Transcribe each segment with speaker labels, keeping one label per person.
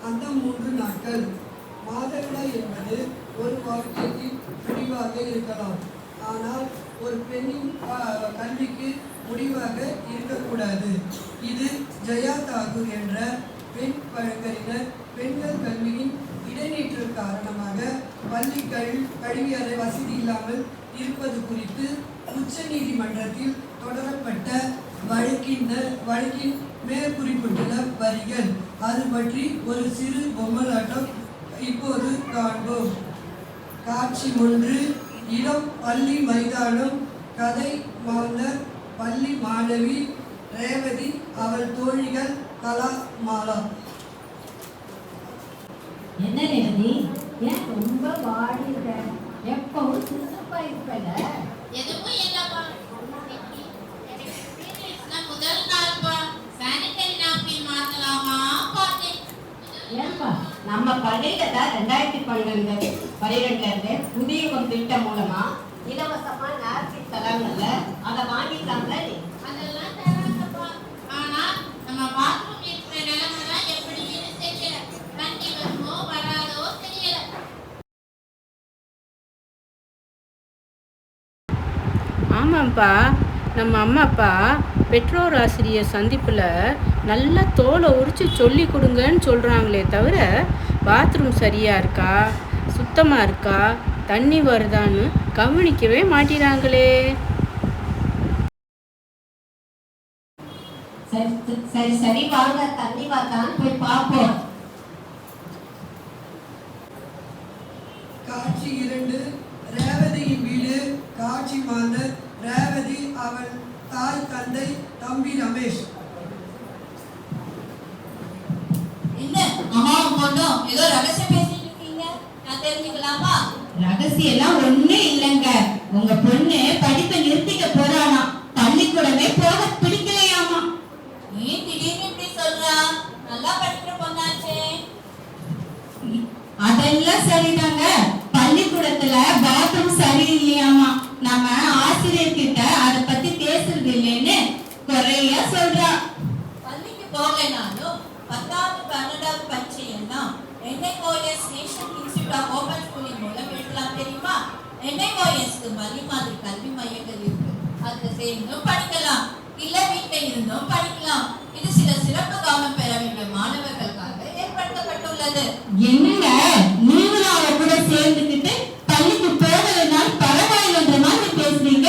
Speaker 1: அந்த 3 நாட்கள் மாதவிடாய் என்பது ஒரு வாழ்க்கைக்கு முடிவாக இருக்கலாம். ஆனால் ஒரு பெண்ணின் கல்விக்கு முடிவாக இருக்கக்கூடாது. இது ஜெயா தாகூர் என்ற பெண் வழக்கறிஞர் பெண்கள் கல்வியின் இடைநீற்று காரணமாக பள்ளி கல்வியறை வசதி இல்லாமல் இருப்பது குறித்து உச்ச நீதிமன்றத்தில் தொடரப்பட்ட வழக்கின் மேற்குறிப்பிட்டுள்ள வரிகள். அது பற்றி ஒரு சிறு பொம்மலாட்டம் இப்போது காண்போம். காட்சி 1. இடம் பள்ளி மைதானம். கதை மாந்தர் பள்ளி மாணவி ரேவதி, அவள் தோழிகள் கலா, மாலா.
Speaker 2: என்ன ரேவதி, ஏன் ரொம்ப வாடி இருக்க? எப்பவும் சுறுசுறுப்பா இருப்பல.
Speaker 3: எதுவும் இல்லப்பா, முதல் நாள்ப்பா. சானிட்டரி நாப்கின் மாத்தலாமா பார்த்தேன்.
Speaker 2: ஏன்பா, நம்ம பள்ளியில தான் 2012 புதிய ஒரு திட்டம் மூலமா இலவசமா நாப்கின் தராங்கல்ல, அதை வாங்கிட்டாங்களா?
Speaker 3: அதெல்லாம் தராங்கப்பா. ஆனா நம்ம பாத்ரூம் இருக்கிற நிலைமைலாம் எப்படின்னு தெரியல. தண்ணி வருமோ வராதோ தெரியல.
Speaker 4: ஆமாம்ப்பா, நம்ம அம்மா அப்பா பெற்றோர் ஆசிரியர் சந்திப்பில் நல்லா தோலை உரித்து சொல்லி கொடுங்கன்னு சொல்கிறாங்களே தவிர பாத்ரூம் சரியாக இருக்கா, சுத்தமாக இருக்கா, தண்ணி வருதான்னு கவனிக்கவே மாட்டேறாங்களே.
Speaker 2: சரி சரி வாங்க, தண்ணி பார்த்தான்னு போய் பார்ப்போம்.
Speaker 1: காட்சி 2. ரேவதியின் வீடு. காட்சி மாந்தர் ரேவதி, அவள் தாய், தந்தை, தம்பி ரமேஷ்.
Speaker 3: என்ன அம்மாவும் பொண்ணும் ஏதோ ரகசியம் பேசிட்டு இருக்கீங்க, நான் தெரிஞ்சுக்கலாமா?
Speaker 2: ரகசியம் எல்லாம் ஒண்ணும் இல்லைங்க. உங்க பொண்ணு படிப்பை நிறுத்திக்க போறானா, பள்ளிக்கூடமே போக பிடிக்கலையாமா.
Speaker 3: ஏன் திடீர்னு இப்படி சொல்றா? நல்லா படிக்கிற பொண்ணாச்சே.
Speaker 2: அதெல்லாம் சரிதாங்க, பள்ளிக்கூடத்துல பாத்ரூம் சரியில்லையாமா. நம்ம ஆசிரியர்கிட்ட அதை பத்தி பேசுறது இல்லைன்னு குறைய சொல்றா.
Speaker 3: பள்ளிக்கு போகலைனாலும் 10வது 12வது பரீட்சை எல்லாம் NIOS national institute of open schooling மூலம் எழுதலாம் தெரியுமா? NIOSக்கு மல்லி மாதிரி கல்வி மையங்கள் இருக்கு. அதுல சேர்ந்தும் படிக்கலாம், இல்ல வீட்டுல இருந்தும் படிக்கலாம். இது சில சிறப்பு கவனம் பெற வேண்டிய மாணவர்களுக்காக ஏற்படுத்தப்பட்டுள்ளது.
Speaker 2: என்னங்க, நீங்களும் அவ கூட சேர்ந்துக்கிட்டு பள்ளிக்கு போகலைனாலும் பரவாயில்லைன்ற மாதிரி பேசுறீங்க.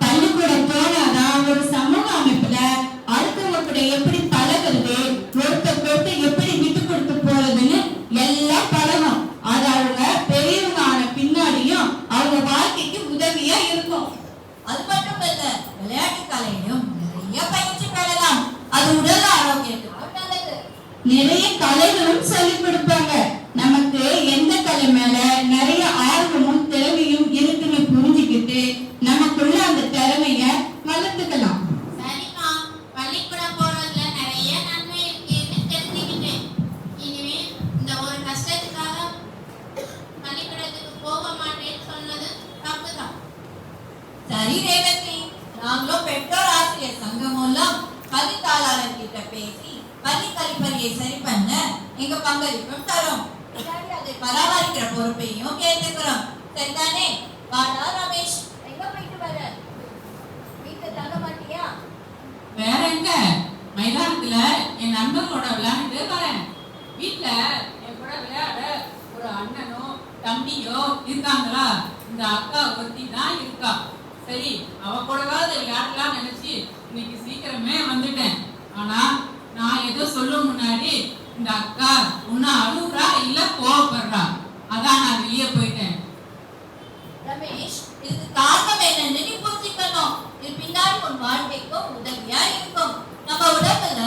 Speaker 2: பள்ளிக்கூடம் போனாதான் ஒரு சமூக அமைப்புல அடுத்தவங்க கூட எப்படி பழகிறது, ஒருத்தருக்கு எப்படி விட்டு கொடுத்து போறதுன்னு எல்லாம் பழகும். அது அவங்க பெரியவங்க ஆன பின்னாடியும் அவங்க வாழ்க்கைக்கு உதவியா இருக்கும்.
Speaker 3: அது மட்டும் இல்ல, விளையாட்டு கலையிலும் நிறைய பயிற்சி பெறலாம். அது உடல் ஆரோக்கியத்துக்கும் நல்லது.
Speaker 2: நிறைய கலைகளும் சொல்லிக் கொடுப்பாங்க. நமக்கு எந்த கலை மேல நிறைய ஆர்வமும் திறமையும் இருக்குன்னு புரிஞ்சுக்கிட்டு நமக்குள்ள அந்த திறமைய வளர்த்துக்கலாம்.
Speaker 3: சரிம்மா, பள்ளிக்கூடம் போறதுல நிறைய நன்மை இருக்குன்னு தெரிஞ்சுக்கிட்டேன். இனிமே இந்த ஒரு கஷ்டத்துக்காக பள்ளிக்கூடத்துக்கு போக மாட்டேன்னு சொன்னது தப்புதான். சரி ரேவதி, நாங்களும் பெற்றோர் ஆசிரியர் சங்கம் மூலம் பள்ளி தாளாளர் கிட்ட பேசி பள்ளி கழிப்பறையை சரி பண்ண எங்க பங்களிப்பும் தரோம். அதை பராமரிக்கிற பொறுப்பையும் கேட்டுக்கிறோம். சரிதானே? வாடா ரமேஷ், எங்க போயிட்டு வர? வீட்டுல தங்க மாட்டியா?
Speaker 5: வேற எங்க, மைதானத்துல என் நண்பர்களோட விளையாண்டு வரேன். வீட்டுல என் கூட விளையாட ஒரு அண்ணனோ தம்பியோ இருக்காங்களா? இந்த அக்கா ஒருத்தி தான் இருக்கா. சரி, அவ கூடவாது விளையாடலாம் நினைச்சு இன்னைக்கு சீக்கிரமே வந்துட்டேன். ஆனா நான் ஏதோ சொல்லும் முன்னாடி இந்த அக்கா உன்ன அழுகுறா இல்ல கோவப்படுறா, அதான் நான் வெளியே போயிட்டேன்.
Speaker 3: ரமேஷ், இதுக்கு காரணம் என்னன்னு நீ புரிஞ்சுக்கணும். இது பின்னாடி உன் வாழ்க்கைக்கும் உதவியா இருக்கும். நம்ம உடம்புல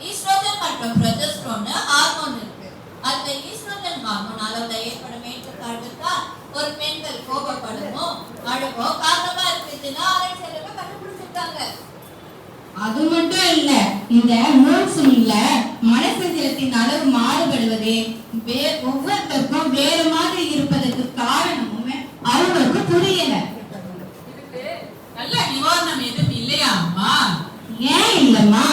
Speaker 3: ஈஸ்ட்ரோஜன் மற்றும் ப்ரொஜெஸ்டரோன் ஹார்மோன் இருக்கு. அந்த ஈஸ்ட்ரோஜன் ஹார்மோன் அளவுல ஏற்படும் ஏற்றத்தாழ்வுதான் ஒரு பெண்கள் கோபப்படமோ அழுவோ காரணமா இருக்குதுன்னா ஆராய்ச்சியாளர்கள் கண்டுபிடிச்சிருக்காங்க.
Speaker 2: அது மட்டும் இல்ல, இந்த மூன்சூன்ல மனசஞ்சலத்தின் அளவு மாறுபடுவது ஒவ்வொருத்தருக்கும் வேறு மாதிரி இருப்பதற்கு காரணமும் அவங்களுக்கு புரியல.
Speaker 5: இதுக்கு நல்ல நிவாரணம் எதுவும் இல்லையா அம்மா?
Speaker 2: ஏன் இல்லம்மா,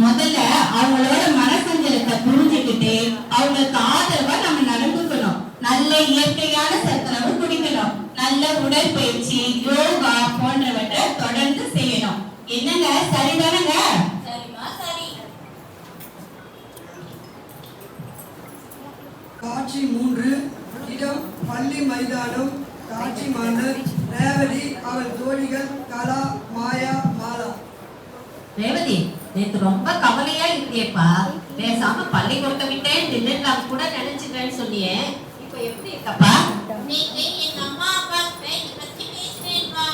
Speaker 2: முதல்ல அவங்களோட மனசஞ்சலத்தை புரிஞ்சுக்கிட்டு அவங்களுக்கு ஆதரவா நம்ம நடந்துக்கணும். நல்ல இயற்கையான சத்துணவு குடிக்கணும். நல்ல உடற்பயிற்சி, யோகா போன்றவற்றை தொடர்ந்து செய்யணும். என்னங்க, சரிதானங்க?
Speaker 3: சரிம்மா சரி.
Speaker 1: காட்சி 3. இடம் பள்ளி மைதானம். காட்சி மாந்தர் ரேவதி, அவள் தோழிகள் கலா, மாயா, மாலா.
Speaker 6: ரேவதி, நேத்து ரொம்ப கவலையா இருக்கியேப்பா. பேசாம பள்ளிக்கூடத்தை விட்டே நின்னுலாம் கூட நினைச்சுக்கிறேன்னு சொன்னியே, இப்ப எப்படி இருக்கப்பா?
Speaker 3: நேத்து எங்க அம்மா அப்பா கிட்ட இதை பத்தி பேசினேன்ப்பா.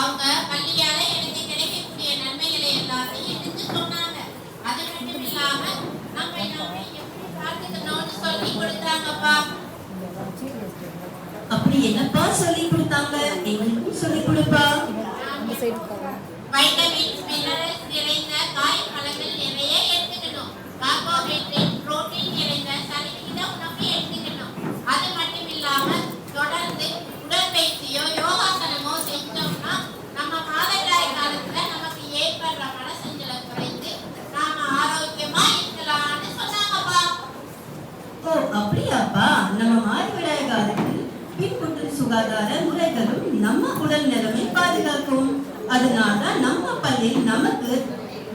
Speaker 3: அவங்க பள்ளியால எனக்கு கிடைக்கக்கூடிய நன்மைகளை எல்லாத்தையும் எடுத்து சொன்னாங்க. அது மட்டும் இல்லாம நம்ம எப்படி பார்த்துக்கணும்னு சொல்லி கொடுத்தாங்கப்பா.
Speaker 6: அப்படி என்னப்பா சொல்லி கொடுத்தாங்க? எங்களுக்கும் சொல்லி கொடுப்பா.
Speaker 3: வைட்டமின்ஸ், மினரல்ஸ் நிறைந்த காய் பழங்கள் நிறைய எடுத்துக்கணும். கார்போஹைட்ரேட், புரோட்டீன் நிறைந்த சரிவிகித உணவு எடுத்துக்கணும். அது மட்டும் இல்லாம தொடர்ந்து உடற்பயிற்சியோ யோகாசனமோ செஞ்சோம்னா நம்ம மாதவிடாய் காலத்துல நமக்கு ஏற்படுற மனசஞ்சலம் குறைந்து நாம ஆரோக்கியமா இருக்கலாம்னு சொன்னாங்கப்பா.
Speaker 6: ஓ அப்படியாப்பா? நம்ம மாதவிடாய் காலத்தில் பின்பற்றும் சுகாதார முறைகளும் நம்ம உடல் நிலைமை பாதுகாக்கும். அதனால நம்ம பள்ளியில் நமக்கு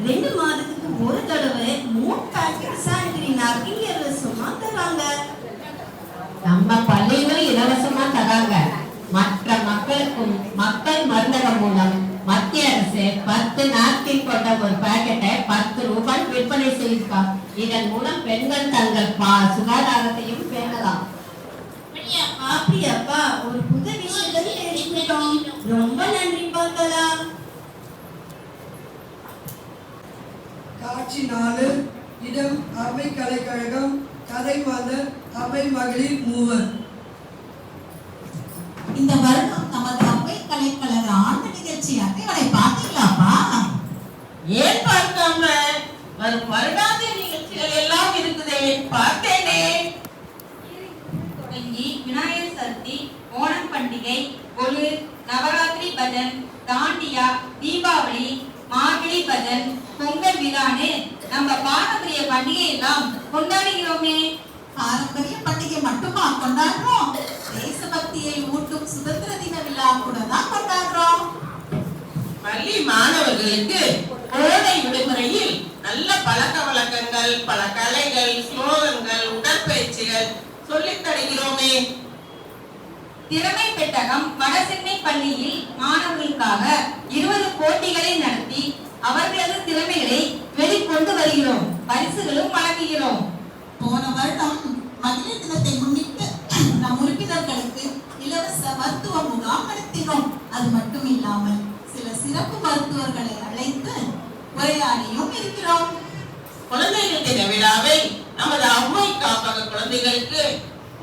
Speaker 6: 2 மாதத்துக்கு ஒரு தடவை 3 பேக்கெட் சானிட்டரி நாப்கின் இலவசமா தராங்க.
Speaker 5: நம்ம பள்ளியிலும் இலவசமா தராங்க. மற்ற மக்களுக்கும் மக்கள் மருந்தகம் மூலம் மத்திய அரசு 10 நாப்கின் கொண்ட ஒரு பாக்கெட்டை 10 ரூபாய் விற்பனை செய்திருக்கா. இதன் மூலம் பெண்கள் தங்கள் சுகாதாரத்தையும் பேணலாம்.
Speaker 6: அப்படியாப்பா? ஒரு புது விஷயத்தை தெரிஞ்சுக்கிட்டோம். ரொம்ப நன்றி பார்க்கலாம்.
Speaker 1: காட்சி 4. இடம் அவை கலைக்கழகம். கதை மாந்தர் அவை மகளிர் 3.
Speaker 2: இந்த வருடம் நமது அவை கலைக்கழக ஆண்டு நிகழ்ச்சி அட்டைகளை பார்த்தீங்களாப்பா?
Speaker 7: ஏன் பார்க்காம? வரும் வருடாந்திர நிகழ்ச்சிகள் எல்லாம் இருக்குதே, பார்த்தேனே.
Speaker 5: தொடங்கி விநாயகர் சதுர்த்தி, ஓணம் பண்டிகை, ஒலு, நவராத்திரி பஜன், தாண்டியா, தீபாவளி, மார்கழி பஜன், பொங்கல் விழான்னு நம்ம பாரம்பரிய பண்டிகை எல்லாம் கொண்டாடுகிறோமே.
Speaker 2: பாரம்பரிய பண்டிகை மட்டுமா கொண்டாடுறோம்? தேசபக்தியை ஊட்டும் சுதந்திர தின விழா கூட தான் கொண்டாடுறோம்.
Speaker 7: பள்ளி மாணவர்களுக்கு கோடை விடுமுறையில் நல்ல பழக்க வழக்கங்கள், பல கலைகள், ஸ்லோகங்கள், உடற்பயிற்சிகள் சொல்லித் தருகிறோமே.
Speaker 5: திறமை பெட்டகம் வடசென்னை பள்ளியில் மாணவர்களுக்காக 20 போட்டிகளை நடத்தி அவர்களது திறமைகளை வெளிக்கொண்டு வருகிறோம். பரிசுகளும் வழங்குகிறோம்.
Speaker 2: போன வருடம் மகளிர் தினத்தை முன்னிட்டு நம் உறுப்பினர்களுக்கு இலவச மருத்துவ முகாம் நடத்தினோம். அது மட்டும் இல்லாமல் சில சிறப்பு மருத்துவர்களை அழைத்து உரையாடியும் இருக்கிறோம்.
Speaker 7: குழந்தைகள் தின விழாவை நமது அவ்வை காப்பக குழந்தைகளுக்கு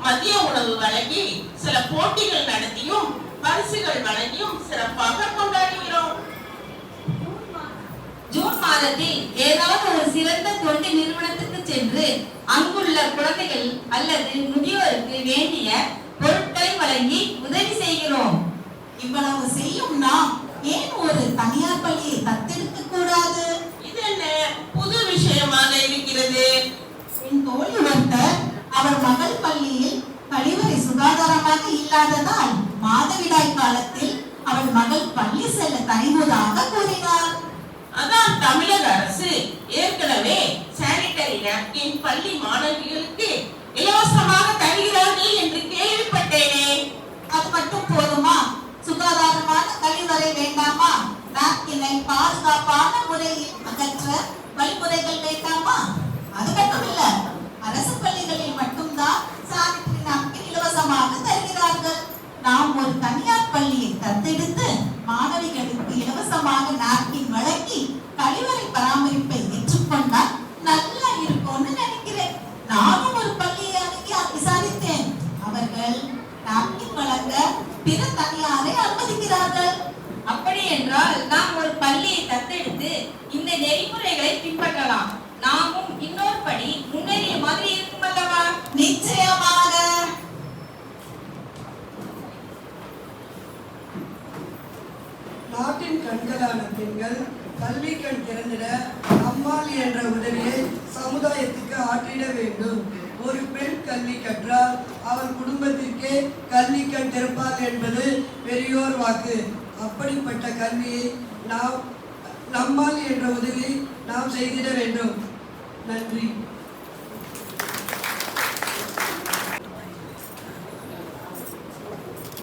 Speaker 7: மதிய உணவு வழங்கி சில போட்டிகள் நடத்தியும் பரிசுகள் வழங்கியும் சிறப்பாக கொண்டாடுகிறோம்.
Speaker 5: ஜூன் மாதத்தில் ஏதாவது ஒரு சிறந்த தொண்டு நிறுவனத்துக்கு சென்று அங்குள்ள குழந்தைகள் அல்லது முதியோருக்கு வேண்டிய பொருட்களை வழங்கி உதவி செய்கிறோம்.
Speaker 2: இவ்வளவு செய்யும் நாம் ஏன் ஒரு தனியார் பள்ளியை தத்தெடுக்க கூடாது?
Speaker 7: இது என்ன புது விஷயமாக இருக்கிறது?
Speaker 2: என் தோழி ஒருத்தர் அவர் மகள் பள்ளியில் கழிவறை சுகாதாரமாக இல்லாததால் மாதவிடாய் காலத்தில் அவள் மகள் பள்ளி செல்ல தயங்குவதாக கூறினார்.
Speaker 7: அதான் தமிழக அரசு ஏற்கனவே சானிட்டரி நாப்கின் பள்ளி மாணவிகளுக்கு இலவசமாக தருகிறார்கள் என்று கேள்விப்பட்டேனே.
Speaker 2: அது மட்டும் போதுமா? சுகாதாரமான கழிவறை வேண்டாமா? நாப்கினை பாதுகாப்பான முறையில் அகற்ற வழிமுறைகள் வேண்டாமா? அது மட்டும் இல்ல, அரசு பள்ளிகளில் மட்டும்தான் சானிட்டரி நாப்கின் இலவசமாக தருகிறார்கள். நாம் ஒரு தனியார் பள்ளியை தத்தெடுத்து மாணவிகளுக்கு இலவசமாக நாப்கின் வழங்கி கழிவறை பராமரிப்பை ஏற்றுக்கொண்டால் நல்லா இருக்கும்னு நினைக்கிறேன். நானும் ஒரு பள்ளியை அணுகி விசாரித்தேன். அவர்கள் நாப்கின் வழங்க பிற தனியாரை அனுமதிக்கிறார்கள்.
Speaker 5: அப்படி என்றால் நாம் ஒரு பள்ளியை தத்தெடுத்து இந்த நெறிமுறைகளை பின்பற்றலாம். நாமும் இன்னொரு படி முன்னேறிய மாதிரி இருக்கும் அல்லவா?
Speaker 2: நிச்சயமாக.
Speaker 1: நாட்டின் கண்களான பெண்கள் கல்வி கண் திறந்திட அம்மா நம்மால் என்ற உதவியை சமுதாயத்துக்கு ஆற்றிட வேண்டும். ஒரு பெண் கல்வி கற்றால் அவள் குடும்பத்திற்கே கல்வி கண் திறப்பாள் என்பது பெரியோர் வாக்கு. அப்படிப்பட்ட கல்வியை நம்மால் என்ற உதவி நாம் செய்திட வேண்டும். நன்றி.